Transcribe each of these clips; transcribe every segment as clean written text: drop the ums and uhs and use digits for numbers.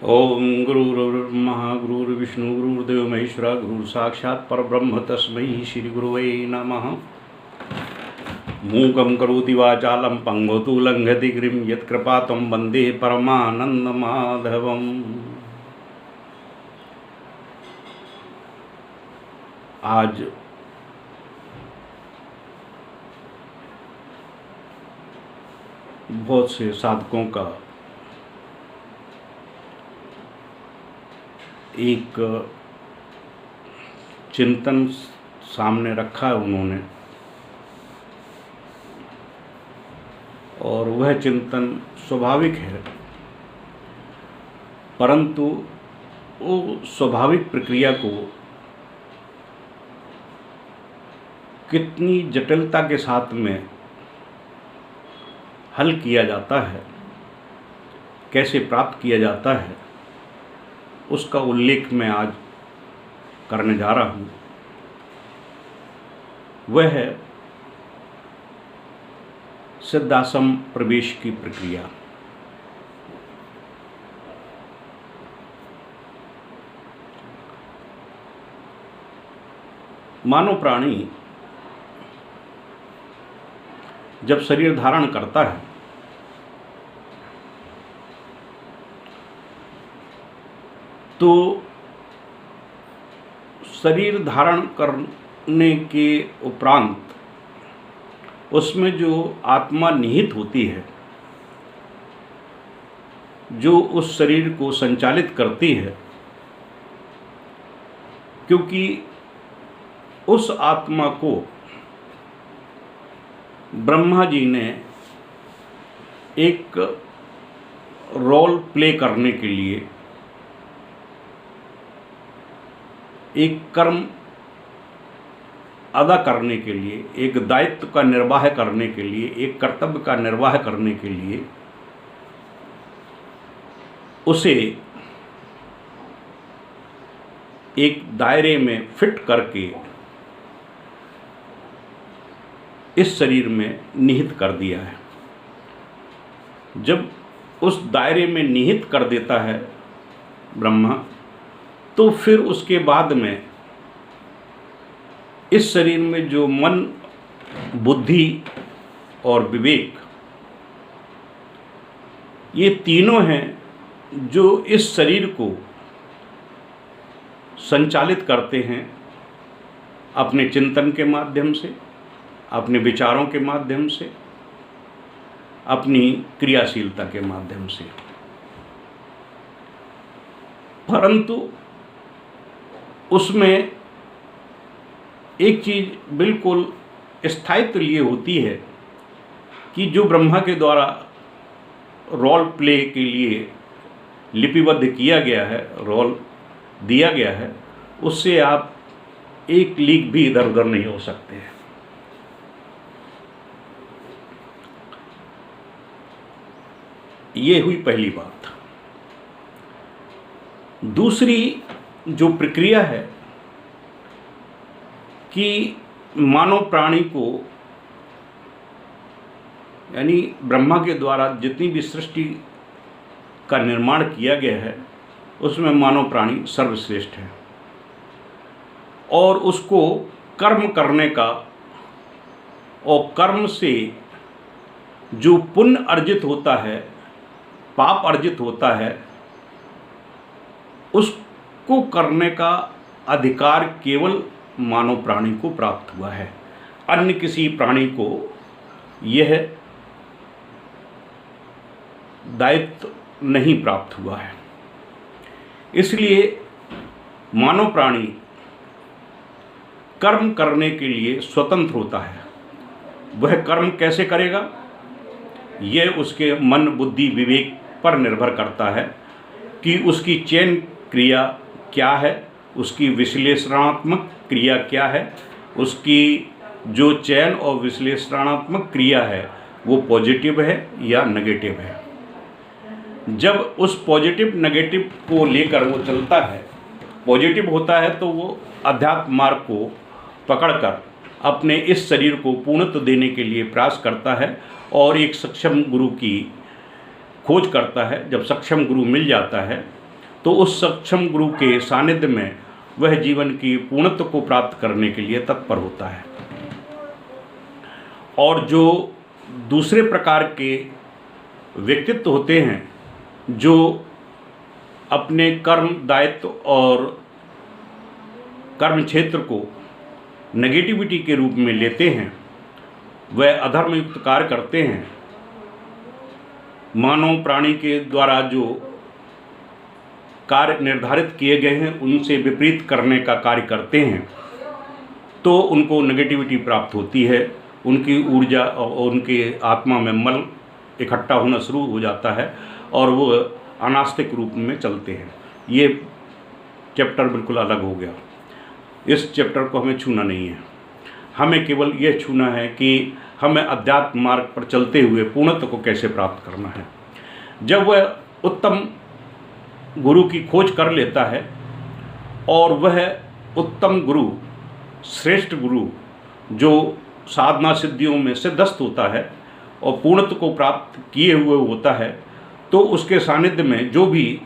ओम गुरुर्ब्रह्मा गुरुर्विष्णु गुरुर्देव महेश्वरा गुरु साक्षात् परब्रह्म तस्मै श्री गुरुवे नमः। मूकं करोति वाचालं पंगुतु लंघयति गिरिं यत्कृपातं वन्दे परमानन्दमाधवम्। आज बहुत से साधकों का एक चिंतन सामने रखा है उन्होंने, और वह चिंतन स्वाभाविक है, परंतु वो स्वाभाविक प्रक्रिया को कितनी जटिलता के साथ में हल किया जाता है, कैसे प्राप्त किया जाता है, उसका उल्लेख मैं आज करने जा रहा हूँ। वह है सिद्धाश्रम प्रवेश की प्रक्रिया। मानव प्राणी जब शरीर धारण करता है तो शरीर धारण करने के उपरांत उसमें जो आत्मा निहित होती है, जो उस शरीर को संचालित करती है, क्योंकि उस आत्मा को ब्रह्मा जी ने एक रोल प्ले करने के लिए, एक कर्म अदा करने के लिए, एक दायित्व का निर्वाह करने के लिए, एक कर्तव्य का निर्वाह करने के लिए उसे एक दायरे में फिट करके इस शरीर में निहित कर दिया है। जब उस दायरे में निहित कर देता है ब्रह्मा, तो फिर उसके बाद में इस शरीर में जो मन, बुद्धि और विवेक, ये तीनों हैं जो इस शरीर को संचालित करते हैं अपने चिंतन के माध्यम से, अपने विचारों के माध्यम से, अपनी क्रियाशीलता के माध्यम से। परंतु उसमें एक चीज़ बिल्कुल स्थायित्व लिए होती है कि जो ब्रह्मा के द्वारा रोल प्ले के लिए लिपिबद्ध किया गया है, रोल दिया गया है, उससे आप एक लीक भी इधर उधर नहीं हो सकते हैं। ये हुई पहली बात। दूसरी जो प्रक्रिया है कि मानव प्राणी को, यानी ब्रह्मा के द्वारा जितनी भी सृष्टि का निर्माण किया गया है उसमें मानव प्राणी सर्वश्रेष्ठ है, और उसको कर्म करने का, और कर्म से जो पुण्य अर्जित होता है, पाप अर्जित होता है, उसको करने का अधिकार केवल मानव प्राणी को प्राप्त हुआ है। अन्य किसी प्राणी को यह दायित्व नहीं प्राप्त हुआ है। इसलिए मानव प्राणी कर्म करने के लिए स्वतंत्र होता है। वह कर्म कैसे करेगा, यह उसके मन, बुद्धि, विवेक पर निर्भर करता है कि उसकी चयन क्रिया क्या है, उसकी विश्लेषणात्मक क्रिया क्या है, उसकी जो चयन और विश्लेषणात्मक क्रिया है वो पॉजिटिव है या नेगेटिव है। जब उस पॉजिटिव नेगेटिव को लेकर वो चलता है, पॉजिटिव होता है तो वो अध्यात्म मार्ग को पकड़कर अपने इस शरीर को पूर्णत्व देने के लिए प्रयास करता है और एक सक्षम गुरु की खोज करता है। जब सक्षम गुरु मिल जाता है तो उस सक्षम गुरु के सानिध्य में वह जीवन की पूर्णत्व को प्राप्त करने के लिए तत्पर होता है। और जो दूसरे प्रकार के व्यक्तित्व होते हैं जो अपने कर्म दायित्व और कर्म क्षेत्र को नेगेटिविटी के रूप में लेते हैं, वह अधर्म युक्त कार्य करते हैं, मानव प्राणी के द्वारा जो कार्य निर्धारित किए गए हैं उनसे विपरीत करने का कार्य करते हैं, तो उनको नेगेटिविटी प्राप्त होती है। उनकी ऊर्जा और उनके आत्मा में मल इकट्ठा होना शुरू हो जाता है और वो अनास्तिक रूप में चलते हैं। ये चैप्टर बिल्कुल अलग हो गया। इस चैप्टर को हमें छूना नहीं है, हमें केवल यह छूना है कि हमें अध्यात्म मार्ग पर चलते हुए पूर्णत्व को कैसे प्राप्त करना है। जब वह उत्तम गुरु की खोज कर लेता है और वह उत्तम गुरु, श्रेष्ठ गुरु जो साधना सिद्धियों में सिद्धस्त होता है और पूर्णत्व को प्राप्त किए हुए होता है, तो उसके सानिध्य में जो भी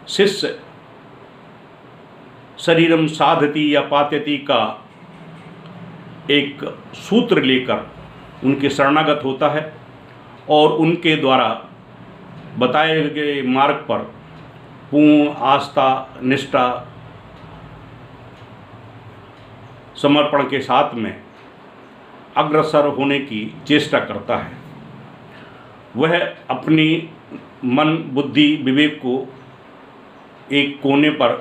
शिष्य शरीरम साधति या पात्यति का एक सूत्र लेकर उनके शरणागत होता है और उनके द्वारा बताए गए मार्ग पर पूर्ण आस्था, निष्ठा, समर्पण के साथ में अग्रसर होने की चेष्टा करता है, वह अपनी मन, बुद्धि, विवेक को एक कोने पर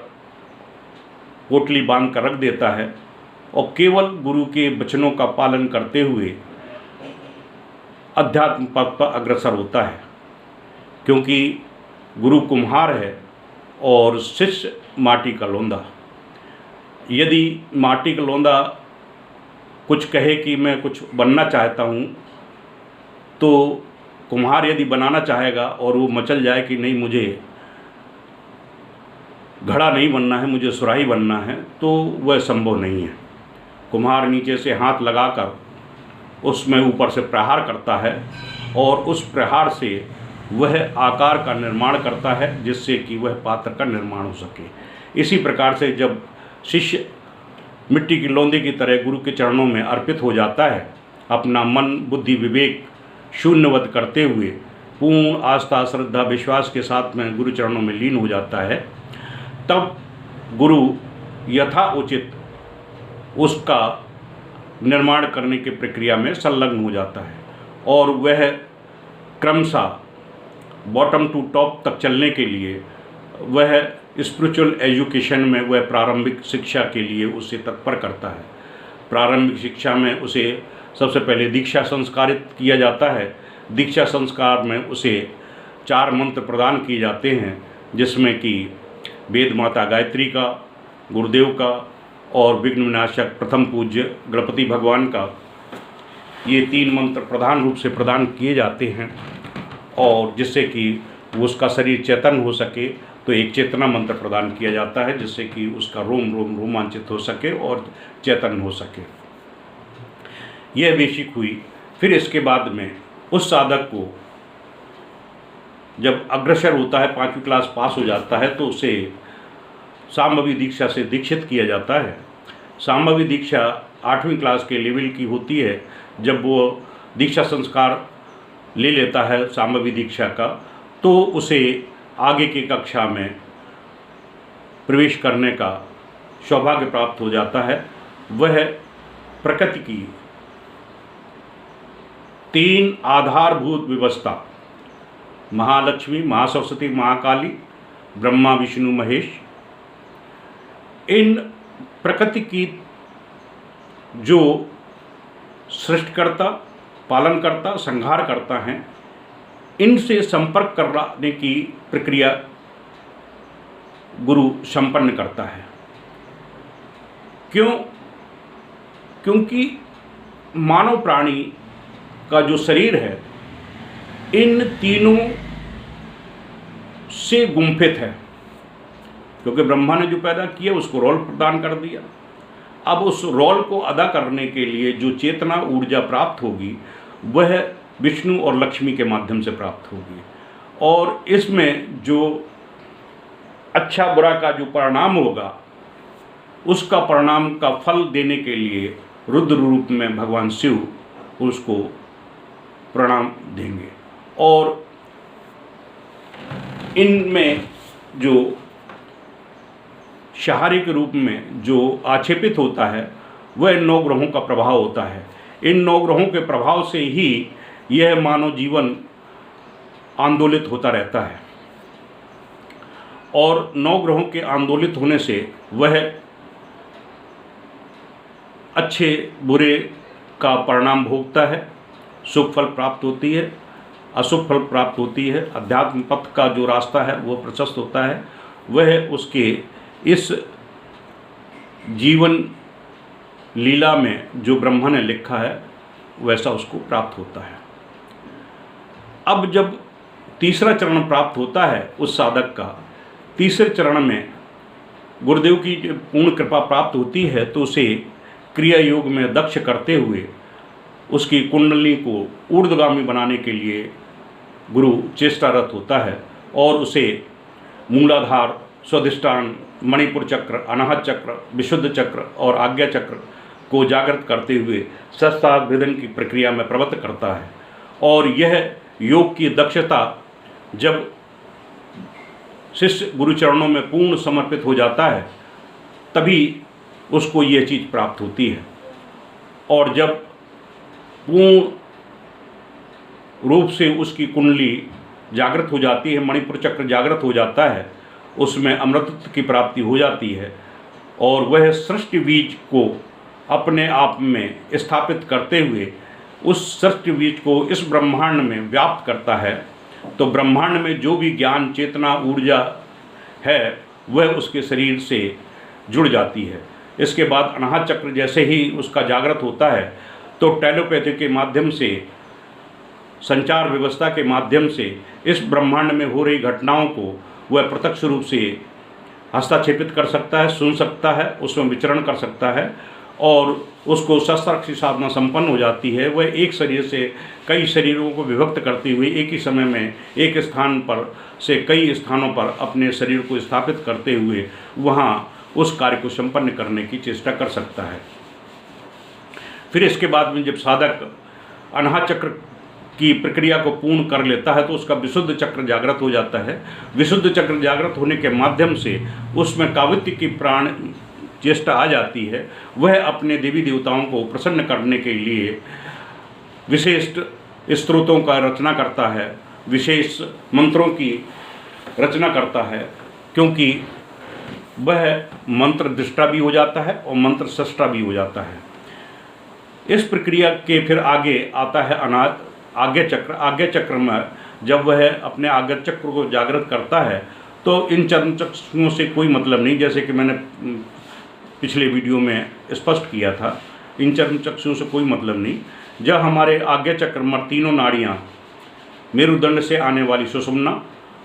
पोटली बांध कर रख देता है और केवल गुरु के वचनों का पालन करते हुए अध्यात्म पथ पर अग्रसर होता है। क्योंकि गुरु कुम्हार है और शिष्य माटी का लोंदा। यदि माटी का लोंदा कुछ कहे कि मैं कुछ बनना चाहता हूँ, तो कुम्हार यदि बनाना चाहेगा और वो मचल जाए कि नहीं मुझे घड़ा नहीं बनना है, मुझे सुराही बनना है, तो वह संभव नहीं है। कुम्हार नीचे से हाथ लगाकर उसमें ऊपर से प्रहार करता है और उस प्रहार से वह आकार का निर्माण करता है जिससे कि वह पात्र का निर्माण हो सके। इसी प्रकार से जब शिष्य मिट्टी की लोंदे की तरह गुरु के चरणों में अर्पित हो जाता है, अपना मन, बुद्धि, विवेक शून्यवत करते हुए पूर्ण आस्था, श्रद्धा, विश्वास के साथ में गुरु चरणों में लीन हो जाता है, तब गुरु यथा उचित उसका निर्माण करने की प्रक्रिया में संलग्न हो जाता है और वह क्रमशः बॉटम टू टॉप तक चलने के लिए वह स्पिरिचुअल एजुकेशन में वह प्रारंभिक शिक्षा के लिए उसे तत्पर करता है। प्रारंभिक शिक्षा में उसे सबसे पहले दीक्षा संस्कारित किया जाता है। दीक्षा संस्कार में उसे 4 मंत्र प्रदान किए जाते हैं, जिसमें कि वेद माता गायत्री का, गुरुदेव का और विघ्न विनाशक प्रथम पूज्य गणपति भगवान का, ये 3 मंत्र प्रधान रूप से प्रदान किए जाते हैं। और जिससे कि उसका शरीर चेतन हो सके तो एक चेतना मंत्र प्रदान किया जाता है, जिससे कि उसका रोम रोम रोमांचित हो सके और चेतन हो सके। यह बेसिक हुई। फिर इसके बाद में उस साधक को जब अग्रसर होता है, 5वीं क्लास पास हो जाता है, तो उसे साम्भवी दीक्षा से दीक्षित किया जाता है। साम्भवी दीक्षा 8वीं क्लास के लेवल की होती है। जब वो दीक्षा संस्कार ले लेता है साम्भवी दीक्षा का, तो उसे आगे की कक्षा में प्रवेश करने का सौभाग्य प्राप्त हो जाता है। वह प्रकृति की 3 आधारभूत व्यवस्था, महालक्ष्मी, महासरस्वती, महाकाली, ब्रह्मा, विष्णु, महेश, इन प्रकृति की जो सृष्टिकर्ता, पालनकर्ता, संहार करता हैं, इनसे संपर्क कराने की प्रक्रिया गुरु संपन्न करता है। क्योंकि मानव प्राणी का जो शरीर है इन तीनों से गुंफित है। क्योंकि ब्रह्मा ने जो पैदा किया उसको रोल प्रदान कर दिया। अब उस रोल को अदा करने के लिए जो चेतना ऊर्जा प्राप्त होगी वह विष्णु और लक्ष्मी के माध्यम से प्राप्त होगी। और इसमें जो अच्छा बुरा का जो परिणाम होगा उसका परिणाम का फल देने के लिए रुद्र रूप में भगवान शिव उसको प्रणाम देंगे। और इनमें जो शारीरिक रूप में जो आक्षेपित होता है वह 9 ग्रहों का प्रभाव होता है। इन 9 ग्रहों के प्रभाव से ही यह मानव जीवन आंदोलित होता रहता है और 9 ग्रहों के आंदोलित होने से वह अच्छे बुरे का परिणाम भोगता है। शुभ फल प्राप्त होती है, अशुभ फल प्राप्त होती है। अध्यात्म पथ का जो रास्ता है वो प्रशस्त होता है। वह उसके इस जीवन लीला में जो ब्रह्मा ने लिखा है वैसा उसको प्राप्त होता है। अब जब तीसरा चरण प्राप्त होता है उस साधक का, तीसरे चरण में गुरुदेव की पूर्ण कृपा प्राप्त होती है तो उसे क्रिया योग में दक्ष करते हुए उसकी कुंडली को ऊर्ध्वगामी बनाने के लिए गुरु चेष्टारत होता है और उसे मूलाधार, स्वाधिष्ठान, मणिपुर चक्र, अनाहत चक्र, विशुद्ध चक्र और आज्ञा चक्र को जागृत करते हुए शस्त्राभिधन की प्रक्रिया में प्रवृत्त करता है। और यह योग की दक्षता जब शिष्य गुरु चरणों में पूर्ण समर्पित हो जाता है तभी उसको यह चीज़ प्राप्त होती है। और जब पूर्ण रूप से उसकी कुंडली जागृत हो जाती है, मणिपुर चक्र जागृत हो जाता है, उसमें अमृतत्व की प्राप्ति हो जाती है और वह सृष्टि बीज को अपने आप में स्थापित करते हुए उस सृष्टि बीज को इस ब्रह्मांड में व्याप्त करता है। तो ब्रह्मांड में जो भी ज्ञान, चेतना, ऊर्जा है वह उसके शरीर से जुड़ जाती है। इसके बाद अनाहत चक्र जैसे ही उसका जागृत होता है तो टेलीपैथी के माध्यम से, संचार व्यवस्था के माध्यम से इस ब्रह्मांड में हो रही घटनाओं को वह प्रत्यक्ष रूप से हस्तक्षेपित कर सकता है, सुन सकता है, उसमें विचरण कर सकता है और उसको शस्त्रास्त्र साधना संपन्न हो जाती है। वह एक शरीर से कई शरीरों को विभक्त करते हुए एक ही समय में एक स्थान पर से कई स्थानों पर अपने शरीर को स्थापित करते हुए वहाँ उस कार्य को संपन्न करने की चेष्टा कर सकता है। फिर इसके बाद में जब साधक अनाहत चक्र की प्रक्रिया को पूर्ण कर लेता है तो उसका विशुद्ध चक्र जागृत हो जाता है। विशुद्ध चक्र जागृत होने के माध्यम से उसमें कावित्य की प्राण चेष्टा आ जाती है। वह अपने देवी देवताओं को प्रसन्न करने के लिए विशेष स्तोत्रों का रचना करता है, विशेष मंत्रों की रचना करता है, क्योंकि वह मंत्र दृष्टा भी हो जाता है और मंत्र सृष्टा भी हो जाता है। इस प्रक्रिया के फिर आगे आता है आज्ञा चक्र। आज्ञा चक्र में जब वह अपने आज्ञा चक्र को जागृत करता है तो इन चरण चक्रों से कोई मतलब नहीं, जैसे कि मैंने पिछले वीडियो में स्पष्ट किया था, इन चरण चक्रों से कोई मतलब नहीं। जब हमारे आज्ञा चक्र में तीनों नाड़ियाँ, मेरुदंड से आने वाली सुषुम्ना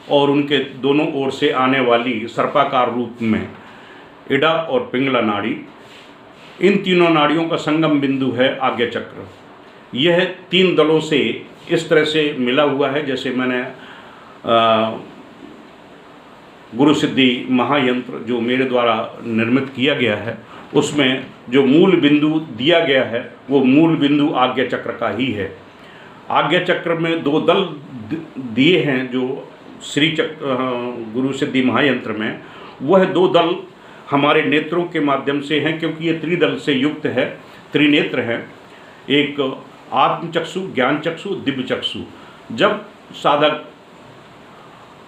और उनके दोनों ओर से आने वाली सर्पाकार रूप में इड़ा और पिंगला नाड़ी, इन तीनों नाड़ियों का संगम बिंदु है आज्ञा चक्र। यह 3 दलों से इस तरह से मिला हुआ है, जैसे मैंने गुरु सिद्धि महायंत्र जो मेरे द्वारा निर्मित किया गया है उसमें जो मूल बिंदु दिया गया है वो मूल बिंदु आज्ञा चक्र का ही है। आज्ञा चक्र में 2 दल दिए हैं जो श्री चक्र गुरु सिद्धि महायंत्र में, वह 2 दल हमारे नेत्रों के माध्यम से हैं, क्योंकि ये त्रिदल से युक्त है, त्रिनेत्र हैं। एक आत्मचक्षु, ज्ञान चक्षु, दिव्य चक्षु। जब साधक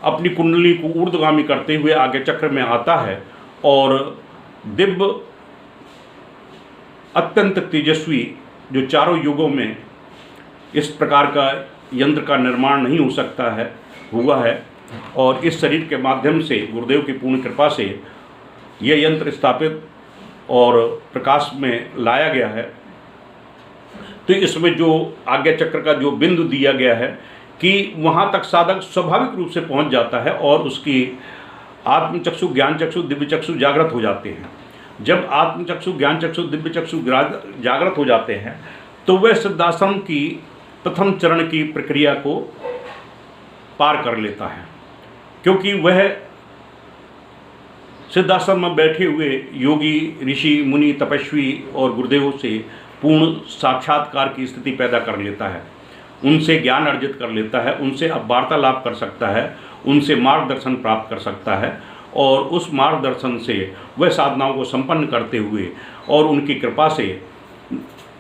अपनी कुंडली को ऊर्ध्वगामी करते हुए आगे चक्र में आता है और दिव्य अत्यंत तेजस्वी, जो चारों युगों में इस प्रकार का यंत्र का निर्माण नहीं हो सकता है, हुआ है, और इस शरीर के माध्यम से गुरुदेव की पूर्ण कृपा से यह यंत्र स्थापित और प्रकाश में लाया गया है। तो इसमें जो आज्ञा चक्र का जो बिंदु दिया गया है कि वहाँ तक साधक स्वाभाविक रूप से पहुँच जाता है और उसकी आत्मचक्षु, ज्ञान चक्षु, दिव्य चक्षु जागृत हो जाते हैं। जब आत्मचक्षु, ज्ञान चक्षु, दिव्य चक्षु जागृत हो जाते हैं तो वह सिद्धाश्रम की प्रथम चरण की प्रक्रिया को पार कर लेता है, क्योंकि वह सिद्धाश्रम में बैठे हुए योगी, ऋषि, मुनि, तपस्वी और गुरुदेव से पूर्ण साक्षात्कार की स्थिति पैदा कर लेता है, उनसे ज्ञान अर्जित कर लेता है, उनसे अब वार्तालाप कर सकता है, उनसे मार्गदर्शन प्राप्त कर सकता है और उस मार्गदर्शन से वह साधनाओं को संपन्न करते हुए और उनकी कृपा से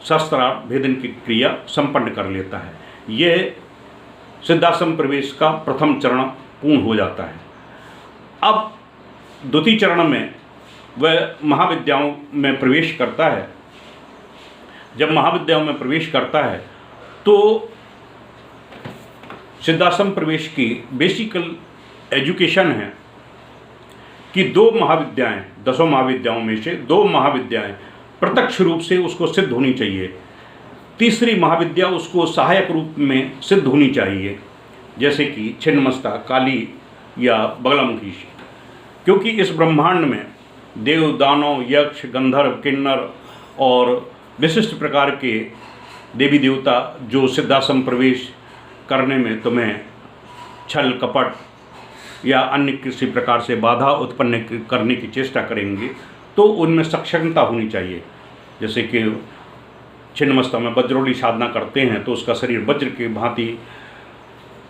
शस्त्राभेदन की क्रिया संपन्न कर लेता है। यह सिद्धाश्रम प्रवेश का प्रथम चरण पूर्ण हो जाता है। अब द्वितीय चरण में वह महाविद्याओं में प्रवेश करता है। जब महाविद्याओं में प्रवेश करता है तो सिद्धाश्रम प्रवेश की बेसिकल एजुकेशन है कि 2 महाविद्याएं, 10 महाविद्याओं में से 2 महाविद्याएं प्रत्यक्ष रूप से उसको सिद्ध होनी चाहिए, तीसरी महाविद्या उसको सहायक रूप में सिद्ध होनी चाहिए, जैसे कि छिन्नमस्ता, काली या बगलामुखी। क्योंकि इस ब्रह्मांड में देव, दानव, यक्ष, गंधर्व, किन्नर और विशिष्ट प्रकार के देवी देवता जो सिद्धाश्रम प्रवेश करने में तुम्हें छल, कपट या अन्य किसी प्रकार से बाधा उत्पन्न करने की चेष्टा करेंगे, तो उनमें सक्षमता होनी चाहिए। जैसे कि छिन्नमस्ता में वज्रोली साधना करते हैं तो उसका शरीर वज्र की भांति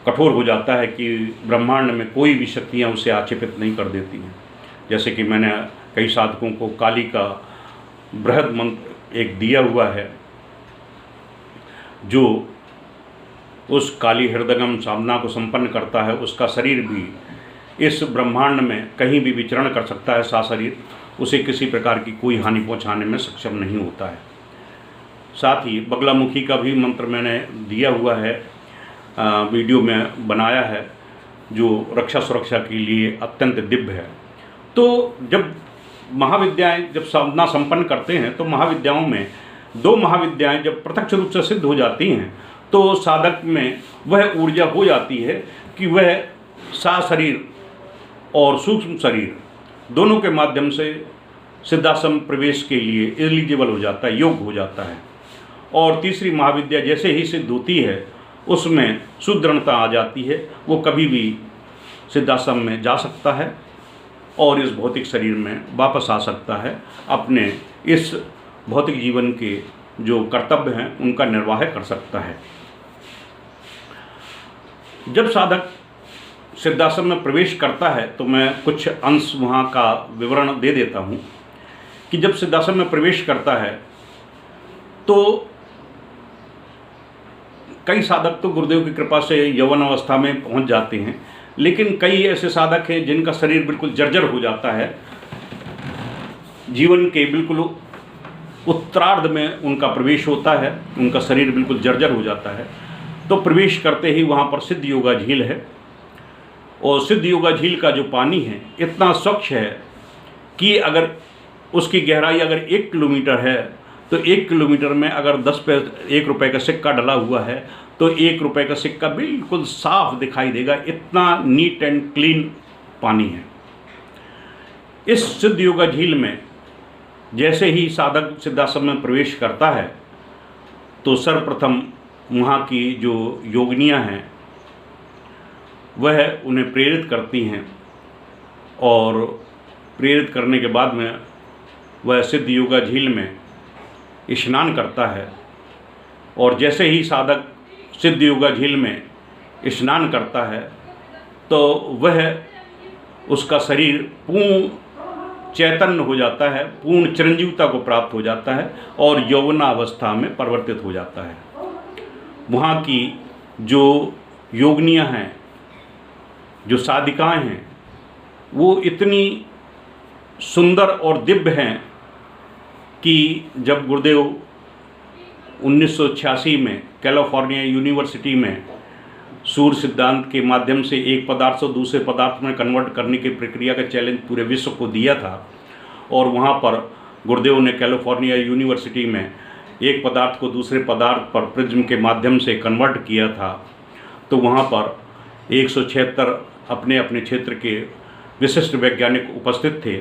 कठोर हो जाता है कि ब्रह्मांड में कोई भी शक्तियाँ उसे आक्षेपित नहीं कर देती हैं। जैसे कि मैंने कई साधकों को काली का बृहद मंत्र एक दिया हुआ है, जो उस काली हृदयगम साधना को संपन्न करता है, उसका शरीर भी इस ब्रह्मांड में कहीं भी विचरण कर सकता है, शरीर उसे किसी प्रकार की कोई हानि पहुंचाने में सक्षम नहीं होता है। साथ ही बगलामुखी का भी मंत्र मैंने दिया हुआ है, वीडियो में बनाया है, जो रक्षा सुरक्षा के लिए अत्यंत दिव्य है। तो जब महाविद्याएं जब साधना संपन्न करते हैं तो महाविद्याओं में 2 महाविद्याएं जब प्रत्यक्ष रूप से सिद्ध हो जाती हैं तो साधक में वह ऊर्जा हो जाती है कि वह शरीर और सूक्ष्म शरीर दोनों के माध्यम से सिद्धाश्रम प्रवेश के लिए एलिजिबल हो जाता है, योग्य हो जाता है। और तीसरी महाविद्या जैसे ही सिद्ध होती है उसमें सुदृढ़ता आ जाती है, वो कभी भी सिद्धाश्रम में जा सकता है और इस भौतिक शरीर में वापस आ सकता है, अपने इस भौतिक जीवन के जो कर्तव्य हैं उनका निर्वाह कर सकता है। जब साधक सिद्धाश्रम में प्रवेश करता है तो मैं कुछ अंश वहाँ का विवरण दे देता हूँ कि जब सिद्धाश्रम में प्रवेश करता है तो कई साधक तो गुरुदेव की कृपा से यौवन अवस्था में पहुँच जाते हैं, लेकिन कई ऐसे साधक हैं जिनका शरीर बिल्कुल जर्जर हो जाता है, जीवन के बिल्कुल उत्तरार्ध में उनका प्रवेश होता है, उनका शरीर बिल्कुल जर्जर हो जाता है। तो प्रवेश करते ही वहाँ पर सिद्ध योगा झील है और सिद्ध योगा झील का जो पानी है इतना स्वच्छ है कि अगर उसकी गहराई अगर 1 किलोमीटर है तो 1 किलोमीटर में अगर 1 रुपए का सिक्का डला हुआ है तो 1 रुपए का सिक्का बिल्कुल साफ दिखाई देगा, इतना नीट एंड क्लीन पानी है। इस सिद्ध योगा झील में जैसे ही साधक सिद्धाश्रम में प्रवेश करता है तो सर्वप्रथम वहाँ की जो योगिनियाँ हैं वह उन्हें प्रेरित करती हैं और प्रेरित करने के बाद में वह सिद्ध योगा झील में स्नान करता है। और जैसे ही साधक सिद्ध योगा झील में स्नान करता है तो वह उसका शरीर पूर्ण चैतन्य हो जाता है, पूर्ण चिरंजीवता को प्राप्त हो जाता है और यौवनावस्था में परिवर्तित हो जाता है। वहाँ की जो योगिनियाँ हैं, जो साधिकाएँ हैं, वो इतनी सुंदर और दिव्य हैं कि जब गुरुदेव 1986 में कैलिफोर्निया यूनिवर्सिटी में सूर्य सिद्धांत के माध्यम से एक पदार्थ से दूसरे पदार्थ में कन्वर्ट करने की प्रक्रिया का चैलेंज पूरे विश्व को दिया था और वहाँ पर गुरुदेव ने कैलिफोर्निया यूनिवर्सिटी में एक पदार्थ को दूसरे पदार्थ पर प्रिज्म के माध्यम से कन्वर्ट किया था, तो वहाँ पर 176 अपने अपने क्षेत्र के विशिष्ट वैज्ञानिक उपस्थित थे।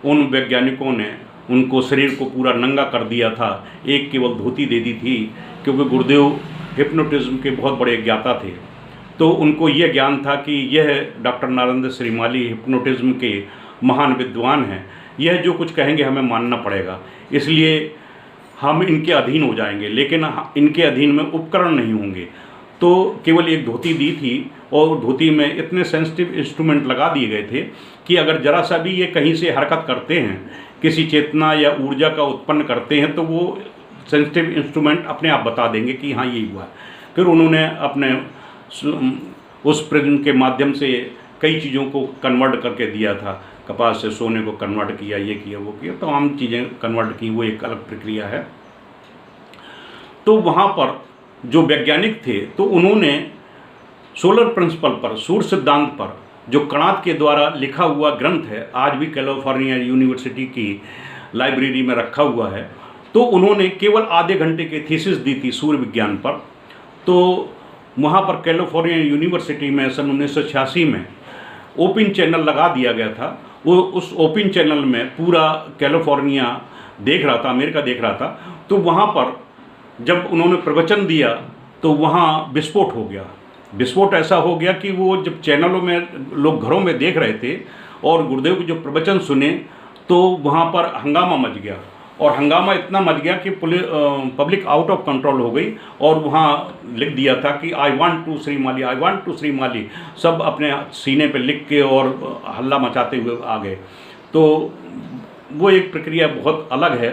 उन वैज्ञानिकों ने उनको शरीर को पूरा नंगा कर दिया था, एक केवल धोती दे दी थी, क्योंकि गुरुदेव हिप्नोटिज्म के बहुत बड़े ज्ञाता थे। तो उनको यह ज्ञान था कि यह डॉक्टर नारेंद्र श्रीमाली हिप्नोटिज्म के महान विद्वान हैं, यह जो कुछ कहेंगे हमें मानना पड़ेगा, इसलिए हम इनके अधीन हो जाएंगे, लेकिन इनके अधीन में उपकरण नहीं होंगे। तो केवल एक धोती दी थी और धोती में इतने सेंसिटिव इंस्ट्रूमेंट लगा दिए गए थे कि अगर जरा सा भी ये कहीं से हरकत करते हैं, किसी चेतना या ऊर्जा का उत्पन्न करते हैं, तो वो सेंसिटिव इंस्ट्रूमेंट अपने आप बता देंगे कि हाँ ये हुआ है। फिर उन्होंने अपने उस प्रिज्म के माध्यम से कई चीज़ों को कन्वर्ट करके दिया था, कपास से सोने को कन्वर्ट किया, ये किया वो किया, तमाम चीज़ें कन्वर्ट की, वो एक अलग प्रक्रिया है। तो वहाँ पर जो वैज्ञानिक थे तो उन्होंने सोलर प्रिंसिपल पर, सूर्य सिद्धांत पर, जो कणाद के द्वारा लिखा हुआ ग्रंथ है, आज भी कैलिफोर्निया यूनिवर्सिटी की लाइब्रेरी में रखा हुआ है, तो उन्होंने केवल आधे घंटे की थीसिस दी थी सूर्य विज्ञान पर। तो वहाँ पर कैलिफोर्निया यूनिवर्सिटी में सन 1986 में ओपन चैनल लगा दिया गया था। वो उस ओपन चैनल में पूरा कैलिफोर्निया देख रहा था, अमेरिका देख रहा था। तो वहाँ पर जब उन्होंने प्रवचन दिया तो वहाँ विस्फोट हो गया। विस्फोट ऐसा हो गया कि वो जब चैनलों में लोग घरों में देख रहे थे और गुरुदेव के जो प्रवचन सुने तो वहाँ पर हंगामा मच गया, और हंगामा इतना मच गया कि पब्लिक आउट ऑफ कंट्रोल हो गई। और वहाँ लिख दिया था कि आई वांट टू श्री माली, आई वांट टू श्री माली, सब अपने सीने पे लिख के और हल्ला मचाते हुए आ गए। तो वो एक प्रक्रिया बहुत अलग है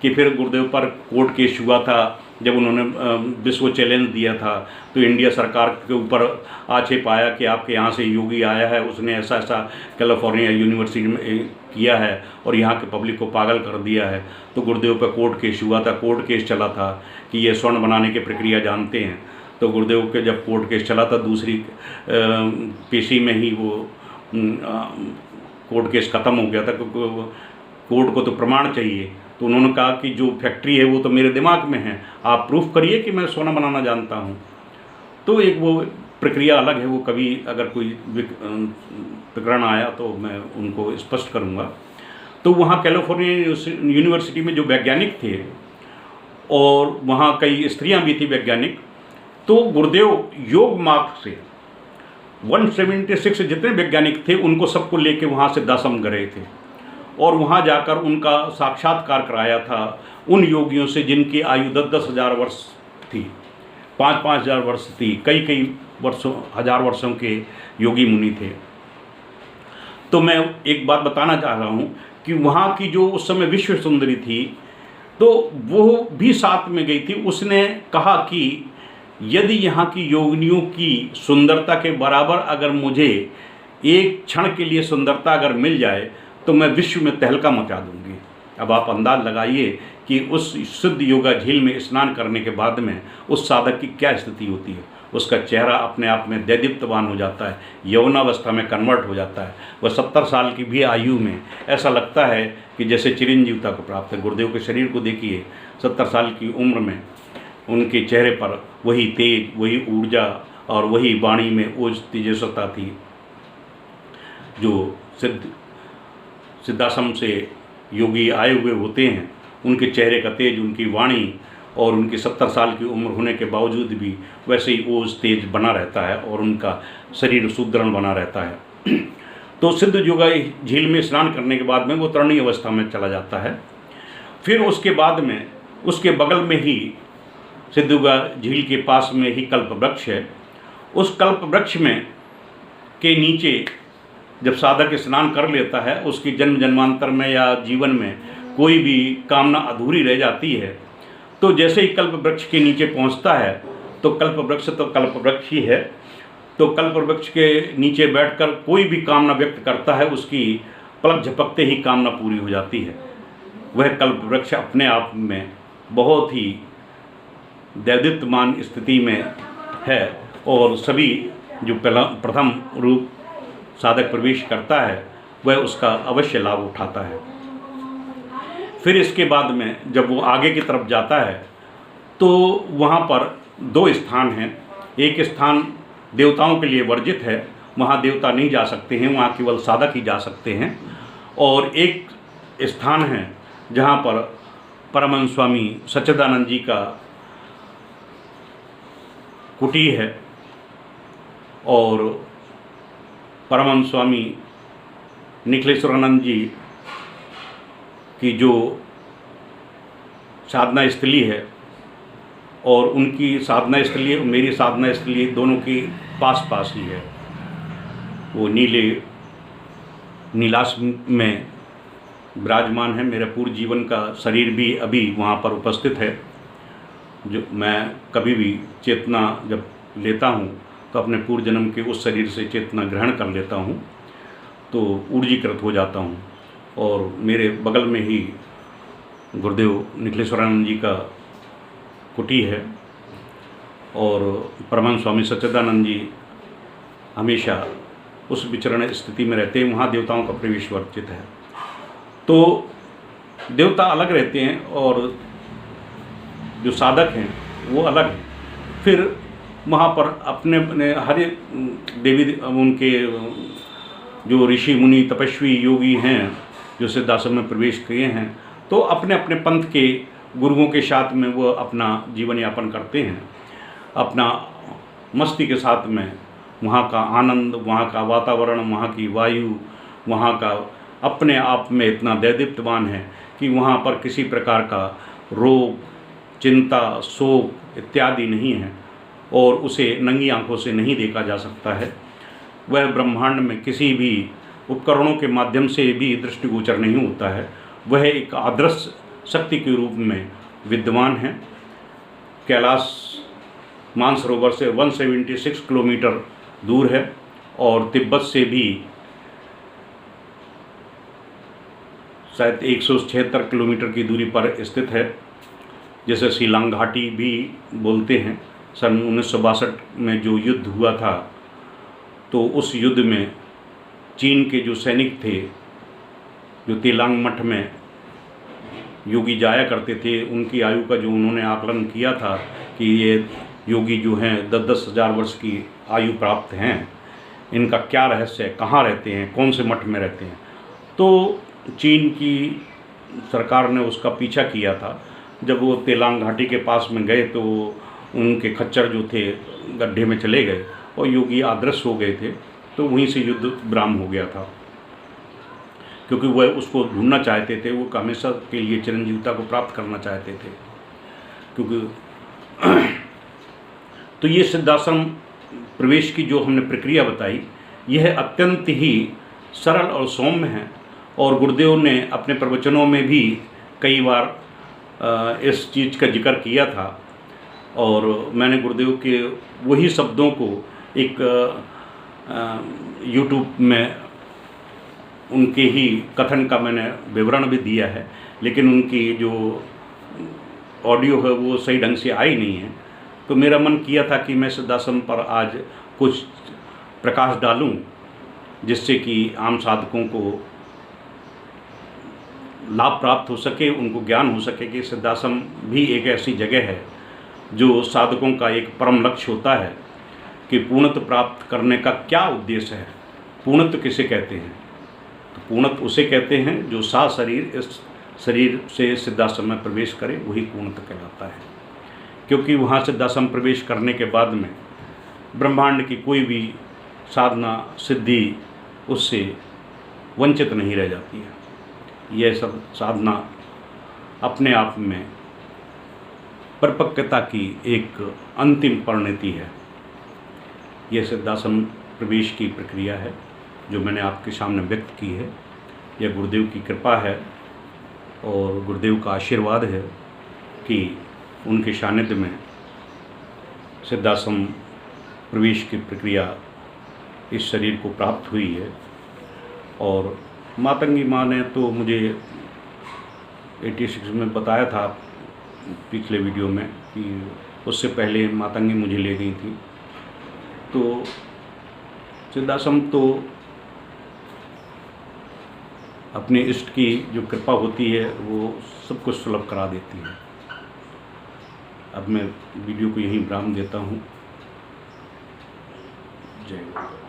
कि फिर गुरुदेव पर कोर्ट केस हुआ था। जब उन्होंने विश्व चैलेंज दिया था तो इंडिया सरकार के ऊपर आक्षेप आया कि आपके यहाँ से योगी आया है, उसने ऐसा ऐसा कैलिफोर्निया यूनिवर्सिटी में किया है और यहाँ के पब्लिक को पागल कर दिया है। तो गुरुदेव पर कोर्ट केस हुआ था। कोर्ट केस चला था कि ये स्वर्ण बनाने की प्रक्रिया जानते हैं। तो गुरुदेव के जब कोर्ट केस चला था, दूसरी पेशी में ही वो कोर्ट केस ख़त्म हो गया था, क्योंकि कोर्ट को तो प्रमाण चाहिए। तो उन्होंने कहा कि जो फैक्ट्री है वो तो मेरे दिमाग में है, आप प्रूफ करिए कि मैं सोना बनाना जानता हूँ। तो एक वो प्रक्रिया अलग है, वो कभी अगर कोई प्रकरण आया तो मैं उनको स्पष्ट करूँगा। तो वहाँ कैलिफोर्निया यूनिवर्सिटी में जो वैज्ञानिक थे और वहाँ कई स्त्रियाँ भी थी वैज्ञानिक, तो गुरुदेव योग मार्ग से 176 जितने वैज्ञानिक थे उनको सबको लेके वहाँ से दसम गए थे और वहाँ जाकर उनका साक्षात्कार कराया था उन योगियों से जिनकी आयु 10-10 हज़ार वर्ष थी, 5-5 हज़ार वर्ष थी, कई वर्षों, हज़ार वर्षों के योगी मुनि थे। तो मैं एक बात बताना चाह रहा हूँ कि वहाँ की जो उस समय विश्व सुंदरी थी तो वो भी साथ में गई थी। उसने कहा कि यदि यहाँ की योगिनियों की सुंदरता के बराबर अगर मुझे एक क्षण के लिए सुंदरता अगर मिल जाए तो मैं विश्व में तहलका मचा दूंगी। अब आप अंदाज लगाइए कि उस शुद्ध योगा झील में स्नान करने के बाद में उस साधक की क्या स्थिति होती है। उसका चेहरा अपने आप में दैदीप्यमान हो जाता है, यौवनावस्था में कन्वर्ट हो जाता है। वह 70 साल की भी आयु में ऐसा लगता है कि जैसे चिरंजीवता को प्राप्त है। गुरुदेव के शरीर को देखिए, 70 साल की उम्र में उनके चेहरे पर वही तेज, वही ऊर्जा और वही वाणी में वो तेजस्वता थी जो सिद्धाश्रम से योगी आए हुए होते हैं। उनके चेहरे का तेज, उनकी वाणी और उनकी 70 साल की उम्र होने के बावजूद भी वैसे ही ओज तेज बना रहता है और उनका शरीर सुदृढ़ बना रहता है। तो सिद्ध योगा झील में स्नान करने के बाद में वो तरणीय अवस्था में चला जाता है। फिर उसके बाद में उसके बगल में ही सिद्ध योगा झील के पास में ही कल्प वृक्ष है। उस कल्प वृक्ष में के नीचे जब साधक स्नान कर लेता है, उसकी जन्म जन्मांतर में या जीवन में कोई भी कामना अधूरी रह जाती है, तो जैसे ही कल्प वृक्ष के नीचे पहुंचता है तो कल्प वृक्ष तो कल्प वृक्ष ही है। तो कल्प वृक्ष के नीचे बैठकर कोई भी कामना व्यक्त करता है, उसकी पलक झपकते ही कामना पूरी हो जाती है। वह कल्प वृक्ष अपने आप में बहुत ही दैदीप्यमान स्थिति में है और सभी जो प्रथम रूप साधक प्रवेश करता है वह उसका अवश्य लाभ उठाता है। फिर इसके बाद में जब वो आगे की तरफ जाता है तो वहाँ पर 2 स्थान हैं। एक स्थान देवताओं के लिए वर्जित है, वहाँ देवता नहीं जा सकते हैं, वहाँ केवल साधक ही जा सकते हैं। और एक स्थान है जहाँ पर परमहंस स्वामी सच्चिदानंद जी का कुटी है और परमहंस स्वामी निखिलेश्वरानंद जी की जो साधना स्थली है और उनकी साधना स्थली और मेरी साधना स्थली दोनों की पास पास ही है। वो नीलाश में विराजमान है। मेरे पूर्व जीवन का शरीर भी अभी वहाँ पर उपस्थित है। जो मैं कभी भी चेतना जब लेता हूँ तो अपने पूर्व जन्म के उस शरीर से चेतना ग्रहण कर लेता हूँ, तो ऊर्जीकृत हो जाता हूँ। और मेरे बगल में ही गुरुदेव निखिलेश्वरानंद जी का कुटी है और परमानंद स्वामी सच्चिदानंद जी हमेशा उस विचरण स्थिति में रहते हैं। वहाँ देवताओं का प्रवेश वर्जित है। तो देवता अलग रहते हैं और जो साधक हैं वो अलग हैं। फिर वहाँ पर अपने अपने हर देवी उनके जो ऋषि मुनि तपस्वी योगी हैं जो सिद्धाश्रम में प्रवेश किए हैं, तो अपने अपने पंथ के गुरुओं के साथ में वो अपना जीवन यापन करते हैं। अपना मस्ती के साथ में वहाँ का आनंद, वहाँ का वातावरण, वहाँ की वायु, वहाँ का अपने आप में इतना दैदीप्यमान है कि वहाँ पर किसी प्रकार का रोग, चिंता, शोक इत्यादि नहीं है और उसे नंगी आंखों से नहीं देखा जा सकता है। वह ब्रह्मांड में किसी भी उपकरणों के माध्यम से भी दृष्टिगोचर नहीं होता है। वह एक अदृश्य शक्ति के रूप में विद्यमान है। कैलाश मानसरोवर से 176 किलोमीटर दूर है और तिब्बत से भी शायद 176 किलोमीटर की दूरी पर स्थित है, जैसे शिलांग घाटी भी बोलते हैं। सन 1962 में जो युद्ध हुआ था, तो उस युद्ध में चीन के जो सैनिक थे जो तेलांग मठ में योगी जाया करते थे, उनकी आयु का जो उन्होंने आकलन किया था कि ये योगी जो हैं 10-10 हज़ार वर्ष की आयु प्राप्त हैं, इनका क्या रहस्य है, कहाँ रहते हैं, कौन से मठ में रहते हैं। तो चीन की सरकार ने उसका पीछा किया था। जब वो तेलांग घाटी के पास में गए तो उनके खच्चर जो थे गड्ढे में चले गए और योगी अदृश्य हो गए थे। तो वहीं से युद्ध विराम हो गया था, क्योंकि वह उसको ढूंढना चाहते थे। वो हमेशा के लिए चिरंजीवता को प्राप्त करना चाहते थे। क्योंकि तो ये सिद्धाश्रम प्रवेश की जो हमने प्रक्रिया बताई, यह अत्यंत ही सरल और सौम्य है। और गुरुदेव ने अपने प्रवचनों में भी कई बार इस चीज़ का जिक्र किया था और मैंने गुरुदेव के वही शब्दों को एक यूट्यूब में उनके ही कथन का मैंने विवरण भी दिया है, लेकिन उनकी जो ऑडियो है वो सही ढंग से आई नहीं है। तो मेरा मन किया था कि मैं सिद्धाश्रम पर आज कुछ प्रकाश डालूं, जिससे कि आम साधकों को लाभ प्राप्त हो सके, उनको ज्ञान हो सके कि सिद्धाश्रम भी एक ऐसी जगह है जो साधकों का एक परम लक्ष्य होता है कि पूर्णत्व प्राप्त करने का क्या उद्देश्य है। पूर्णत्व किसे कहते हैं? तो पूर्णत्व उसे कहते हैं जो शरीर इस शरीर से सिद्धाश्रम में प्रवेश करे, वही पूर्णत्व कहलाता है। क्योंकि वहाँ सिद्धाश्रम प्रवेश करने के बाद में ब्रह्मांड की कोई भी साधना सिद्धि उससे वंचित नहीं रह जाती है। यह सब साधना अपने आप में परिपक्वता की एक अंतिम परिणति है। यह सिद्धाश्रम प्रवेश की प्रक्रिया है जो मैंने आपके सामने व्यक्त की है। यह गुरुदेव की कृपा है और गुरुदेव का आशीर्वाद है कि उनके सानिध्य में सिद्धाश्रम प्रवेश की प्रक्रिया इस शरीर को प्राप्त हुई है। और मातंगी माँ ने तो मुझे 86 में बताया था पिछले वीडियो में कि उससे पहले मातंगी मुझे ले गई थी। तो सिद्धाश्रम तो अपने इष्ट की जो कृपा होती है वो सब कुछ सुलभ करा देती है। अब मैं वीडियो को यहीं विराम देता हूँ। जय गुरु।